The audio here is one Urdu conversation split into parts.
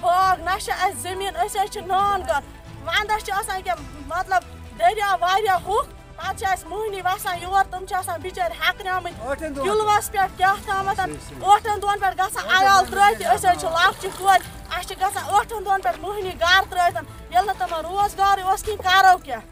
باغ نہ زمین نان کر وندس مطلب دریا واریاہ ہوک پتہ مہنی وسان یور تم بچار ہیکن آمت کلوس پہ کیا تام 8 دۄہن پہ گژھان عیال ترٲیِتھ أسۍ لۄکچہِ کورِ اَسہِ گژھان 8 دۄہن پہ مہنی گھر ترٲیِتھ ییٚلہِ نہٕ تمن روزگار اوس کِہیٖنۍ کرو کیٛاہ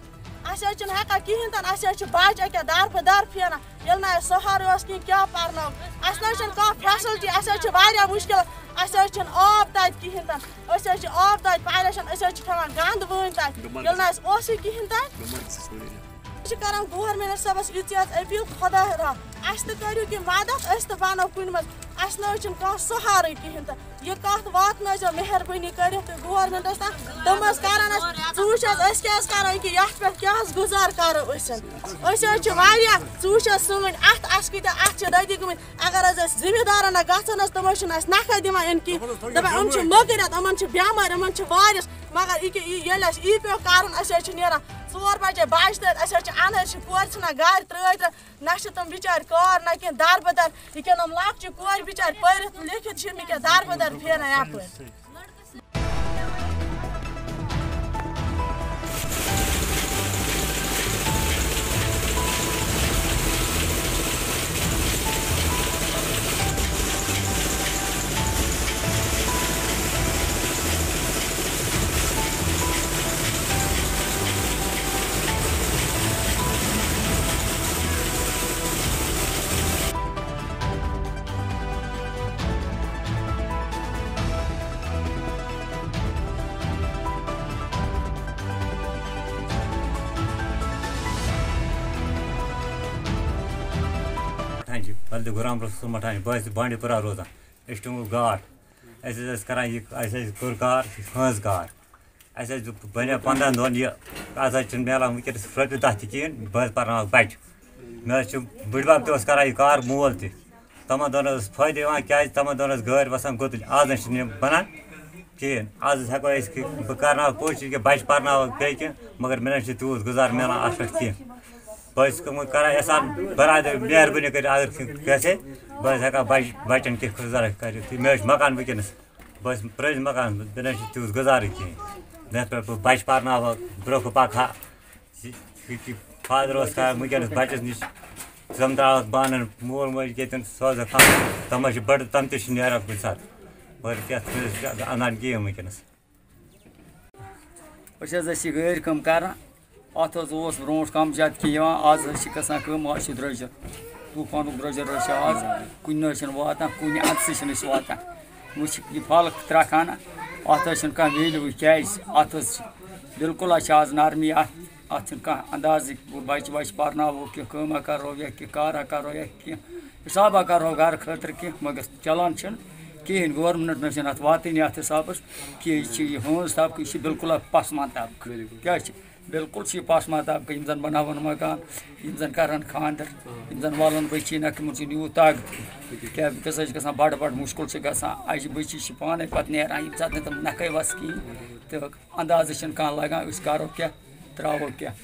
اَسہِ چھِنہٕ ہٮ۪کان کِہیٖنۍ تہِ اَسہِ چھِ بچہِ أکیٛاہ در پھیران ییٚلہِ نہٕ اَسہِ سہارٕ اوس کِہیٖنۍ کیٛاہ پرناو اَسہِ نہ چھِنہٕ کانٛہہ فیسلٹی اَسہِ چھِ واریاہ مُشکل اَسہِ چھِنہٕ آب تَتہِ کِہیٖنۍ تہِ أسۍ چھِ آب تَتہِ پریشان أسۍ چھِ کھٮ۪وان گنٛدٕ وٲنۍ تَتہِ ییٚلہِ نہٕ اَسہِ اوسُے کِہیٖنۍ تَتہِ کران گورمنٹ صٲبس یِژھ اپیٖل خۄدا را اَسہِ تہِ کٔرِو کینٛہہ مدد أسۍ تہِ بنو کُنہِ منٛز اَسہِ نہ چھُنہٕ کانٛہہ سہارٕے کِہیٖنۍ تہِ یہِ کتھ واتنٲیزیو مہربٲنی کٔرِتھ تُہۍ گورمنٹس تام تِم کران اَسہِ ژٕ وٕچھ أسۍ کیٛاہ کرو یہِ یتھ پٮ۪ٹھ کیٛاہ گُزار کرو أسۍ چھِ واریاہ ژٕ وٕچھ سٲنۍ اَسہِ کۭتیاہ چھِ رٔدی گٔمٕتۍ اگر أسۍ زٔمیٖندارن گژھان تِم چھِنہٕ اَسہِ نکھے دِوان یِنہٕ کینٛہہ دپان یِم چھِ مٔکرِتھ یِمن چھِ بٮ۪مٲرۍ یِمن چھِ وارِس مگر ییٚلہِ اَسہِ یی پیوٚو کرُن أسۍ چھِ نیران 4 بجے بچہِ تَتہِ أسۍ چھِ اَنٛدٲرۍ کورِ ژھٕنان گرِ ترٲیِتھ نہ چھِ تِم بِچارِ کار نہ کینٛہہ دربٕدر ییٚکیٛاہ یِم لۄکچہِ کورِ بِچارِ پٔرِتھ لیکھِتھ چھِ یِم ییٚکیٛاہ دربٕدر پھیران یپٲرۍ بلدِ غلام رسول مٹھانی بہٕ بانڈی پورہ روزان أسۍ چھِ ٹوٗنٛگُر گاٹھ أسۍ ٲسۍ کران یہِ اَسہِ کوٚر کار ہٲنٛز کار اَسہِ بَنیو 15 دۄہن یہِ اَز چھُنہٕ میلان وٕنکیٚنس رۄپیہِ دہ تہِ کِہیٖنۍ بہٕ پرناوَکھ بچہِ مےٚ چھُ بٕڈبب تہِ اوس کران یہِ کار مول تہِ تِمن دۄہن اوس فٲیدٕ یِوان کیٛازِ تِمن دۄہن ٲس گٲڑۍ وسان گُتٕلۍ آز نہٕ چھِنہٕ یِم بنان کِہیٖنۍ آز ہٮ۪کو أسۍ بہٕ کرناوَکھ کوٗشِش کہِ بچہِ پرناوَکھ بیٚیہِ کینٛہہ مگر مےٚ نہ چھُ تیوٗت گُزار میلان اَتھ پٮ۪ٹھ کینٛہہ بہٕ چھُس کران یژھان برادر مہربٲنی کٔرِتھ اگر کینٛہہ گژھِ بہٕ حظ ہٮ۪کہٕ ہا بچن کینٛہہ گُزارا کٔرِتھ مےٚ حظ چھُ مکان وٕنکیٚنس بہٕ حظ چھُس پرٛٲنِس مکانس منٛز مےٚ نہ چھُ تیوٗت گُزارٕے کِہیٖنۍ یتھ پٮ۪ٹھ بہٕ بچہِ پرناوہا برونٛہہ کُن پکہٕ ہا فادر اوس کران وٕنکیٚنس بچس نِش تِم تراوَکھ بانن مول موج ییٚتٮ۪ن سوزکھ تِم حظ چھِ بٔڑٕ تِم تہِ چھِ نیران کُنہِ ساتہٕ مگر کیٛاہ اَنان کِہیٖنۍ وٕنکیٚنس أسۍ حظ ٲسۍ یہِ گٲرۍ کٲم کران اَتھ حظ اوس برونٛٹھ کم زیادٕ کینٛہہ یِوان آز حظ چھِ گژھان کٲم آز چھِ درٛوجر طوٗفانُک درٛوجر حظ چھِ آز کُنہِ نہٕ حظ چھِنہٕ واتان کُنہِ اَندسٕے چھِنہٕ أسۍ واتان وۄنۍ چھِ یہِ پھل ترٛکھ اَنان اَتھ حظ چھِنہٕ کانٛہہ ویلیوٗ کیٛازِ اَتھ حظ چھِ بِلکُل حظ چھِ آز نرمی اَتھ چھِنہٕ کانٛہہ اندازٕے بچہِ وچہِ پرناوو کینٛہہ کٲمہ کرو یا کینٛہہ کارا کرو یا کینٛہہ حِسابہ کرو گرٕ خٲطرٕ کینٛہہ مگر چلان چھِنہٕ کِہیٖنۍ گورمنٹ نہ چھِنہٕ اَتھ واتٲنی اَتھ حِسابَس کہِ یہِ چھِ یہِ ہٲنٛز طبقہٕ یہِ چھِ بِلکُل اَکھ پسمان طبقہٕ کیٛاہ چھِ بِلکُل چھِ یہِ پسمان طبقہٕ یِم زن بناوَن مکان یِم زن کرن خانٛدر یِم زن والن بٔچی نکھ یِمن چھُنہٕ یوٗت تگ کیٛاہ وٕنکٮ۪س حظ چھِ گژھان بڑٕ مُشکِل چھِ گژھان اَجہِ بٔچی چھِ پانے پتہٕ نیران ییٚمہِ ساتہٕ نہٕ تِم نکھے وس کِہیٖنۍ تہٕ اندازٕ چھِنہٕ کانٛہہ لگان أسۍ کرو کیٛاہ ترٛاوو کیٛاہ